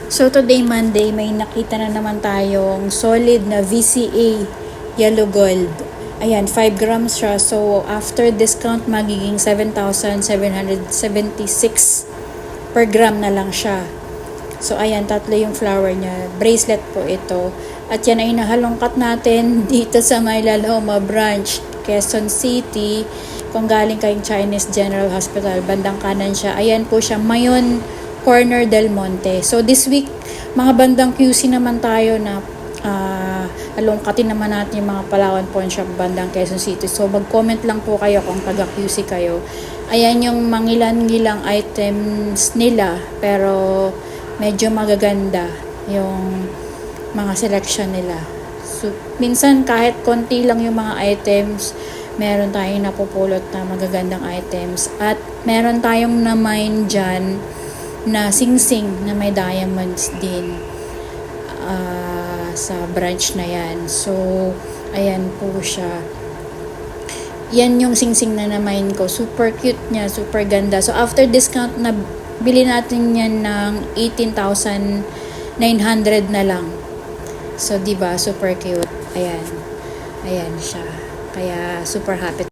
So today Monday, may nakita na naman tayong solid na VCA yellow gold. Ayan, 5 grams siya. So after discount, magiging 7,776 per gram na lang siya. So ayan, tatlo yung flower niya. Bracelet po ito. At yan ay nahalongkat natin dito sa Maylaloma branch, Quezon City. Kung galing kayong Chinese General Hospital, bandang kanan siya. Ayan po siya, Mayon Corner Del Monte. So this week, mga bandang QC naman tayo na alongkatin naman natin yung mga Palawan Pawn Shop bandang Quezon City. So mag-comment lang po kayo kung taga QC kayo. Ayan yung mangilan-ngilang items nila, pero medyo magaganda yung mga selection nila. So minsan kahit konti lang yung mga items, meron tayong napupulot na magagandang items. At meron tayong na-mine dyan na sing-sing na may diamonds din sa branch na yan. So ayan po siya. Yan yung sing-sing na na-mine ko. Super cute niya, super ganda. So after discount, na bili natin yan ng 18,900 na lang. So diba, super cute. Ayan. Ayan siya. Kaya super happy.